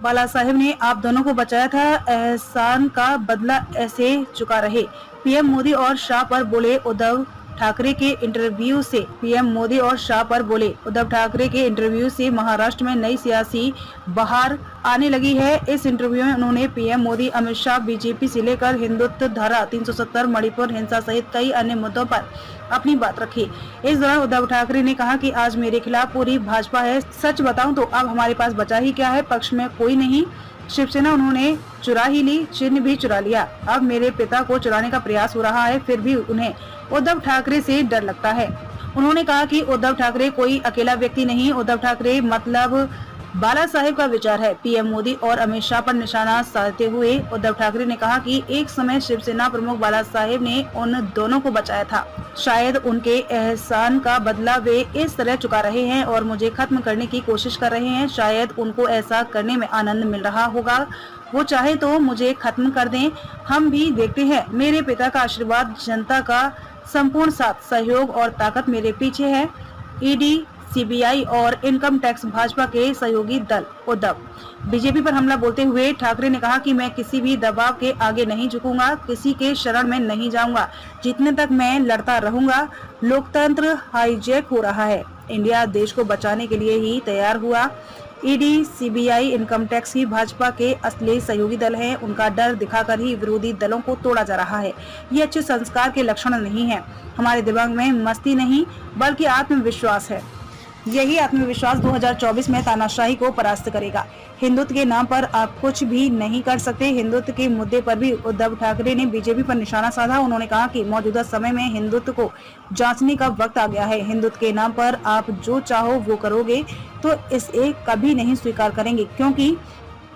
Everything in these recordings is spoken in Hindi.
बाला साहेब ने आप दोनों को बचाया था, एहसान का बदला ऐसे चुका रहे। पीएम मोदी और शाह पर बोले उद्धव ठाकरे के इंटरव्यू से पीएम मोदी और शाह पर बोले उद्धव ठाकरे के इंटरव्यू से महाराष्ट्र में नई सियासी बहार आने लगी है। इस इंटरव्यू में उन्होंने पीएम मोदी, अमित शाह, बीजेपी से लेकर हिंदुत्व धारा 370, मणिपुर हिंसा सहित कई अन्य मुद्दों पर अपनी बात रखी। इस दौरान उद्धव ठाकरे ने कहा कि आज मेरे खिलाफ पूरी भाजपा है। सच बताऊं तो अब हमारे पास बचा ही क्या है, पक्ष में कोई नहीं। शिवसेना उन्होंने चुरा ही ली, चिन्ह भी चुरा लिया। अब मेरे पिता को चुराने का प्रयास हो रहा है, फिर भी उन्हें उद्धव ठाकरे से डर लगता है। उन्होंने कहा कि उद्धव ठाकरे कोई अकेला व्यक्ति नहीं, उद्धव ठाकरे मतलब बाला साहेब का विचार है। पीएम मोदी और अमित शाह पर निशाना साधते हुए उद्धव ठाकरे ने कहा कि एक समय शिवसेना प्रमुख बाला साहेब ने उन दोनों को बचाया था। शायद उनके एहसान का बदला वे इस तरह चुका रहे हैं और मुझे खत्म करने की कोशिश कर रहे हैं। शायद उनको ऐसा करने में आनंद मिल रहा होगा। वो चाहे तो मुझे खत्म कर दें, हम भी देखते हैं। मेरे पिता का आशीर्वाद, जनता का संपूर्ण साथ, सहयोग और ताकत मेरे पीछे है। ईडी, सीबीआई और इनकम टैक्स भाजपा के सहयोगी दल। उद्धव बीजेपी पर हमला बोलते हुए ठाकरे ने कहा कि मैं किसी भी दबाव के आगे नहीं झुकूंगा, किसी के शरण में नहीं जाऊंगा। जितने तक मैं लड़ता रहूंगा। लोकतंत्र हाईजैक हो रहा है। इंडिया देश को बचाने के लिए ही तैयार हुआ। ईडी, सीबीआई, इनकम टैक्स ही भाजपा के असली सहयोगी दल हैं। उनका डर दिखाकर ही विरोधी दलों को तोड़ा जा रहा है। ये अच्छे संस्कार के लक्षण नहीं है। हमारे दिमाग में मस्ती नहीं बल्कि आत्मविश्वास है। यही आत्मविश्वास 2024 में तानाशाही को परास्त करेगा। हिंदुत्व के नाम पर आप कुछ भी नहीं कर सकते। हिंदुत्व के मुद्दे पर भी उद्धव ठाकरे ने बीजेपी पर निशाना साधा। उन्होंने कहा कि मौजूदा समय में हिंदुत्व को जांचने का वक्त आ गया है। हिंदुत्व के नाम पर आप जो चाहो वो करोगे तो इसे कभी नहीं स्वीकार करेंगे, क्योंकि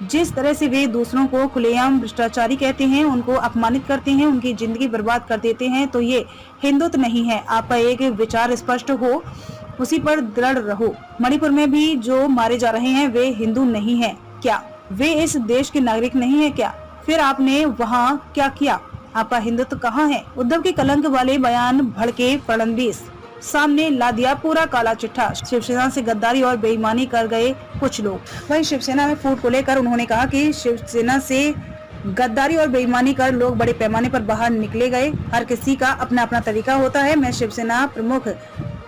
जिस तरह से वे दूसरों को खुलेआम भ्रष्टाचारी कहते हैं, उनको अपमानित करते हैं, उनकी जिंदगी बर्बाद कर देते हैं, तो ये हिंदुत्व नहीं है। आपका एक विचार स्पष्ट हो, उसी पर दृढ़ रहो। मणिपुर में भी जो मारे जा रहे हैं वे हिंदू नहीं हैं क्या? वे इस देश के नागरिक नहीं है क्या? फिर आपने वहाँ क्या किया? आपका हिंदुत्व कहाँ है? उद्धव के कलंक वाले बयान भड़के फडणवीस सामने ला दिया पूरा काला चिट्ठा। शिवसेना से गद्दारी और बेईमानी कर गए कुछ लोग। वहीं शिवसेना में फूट को लेकर उन्होंने कहा कि शिवसेना से गद्दारी और बेईमानी कर लोग बड़े पैमाने पर बाहर निकले गए। हर किसी का अपना अपना तरीका होता है। मैं शिवसेना प्रमुख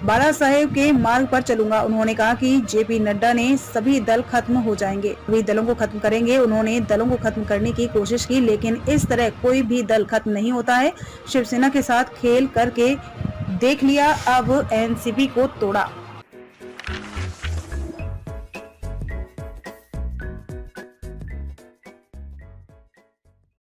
बाला साहेब के मार्ग पर चलूंगा। उन्होंने कहा कि जेपी नड्डा ने सभी दल खत्म हो जाएंगे, वे दलों को खत्म करेंगे। उन्होंने दलों को खत्म करने की कोशिश की, लेकिन इस तरह कोई भी दल खत्म नहीं होता है। शिवसेना के साथ खेल करके देख लिया, अब एनसीपी को तोड़ा।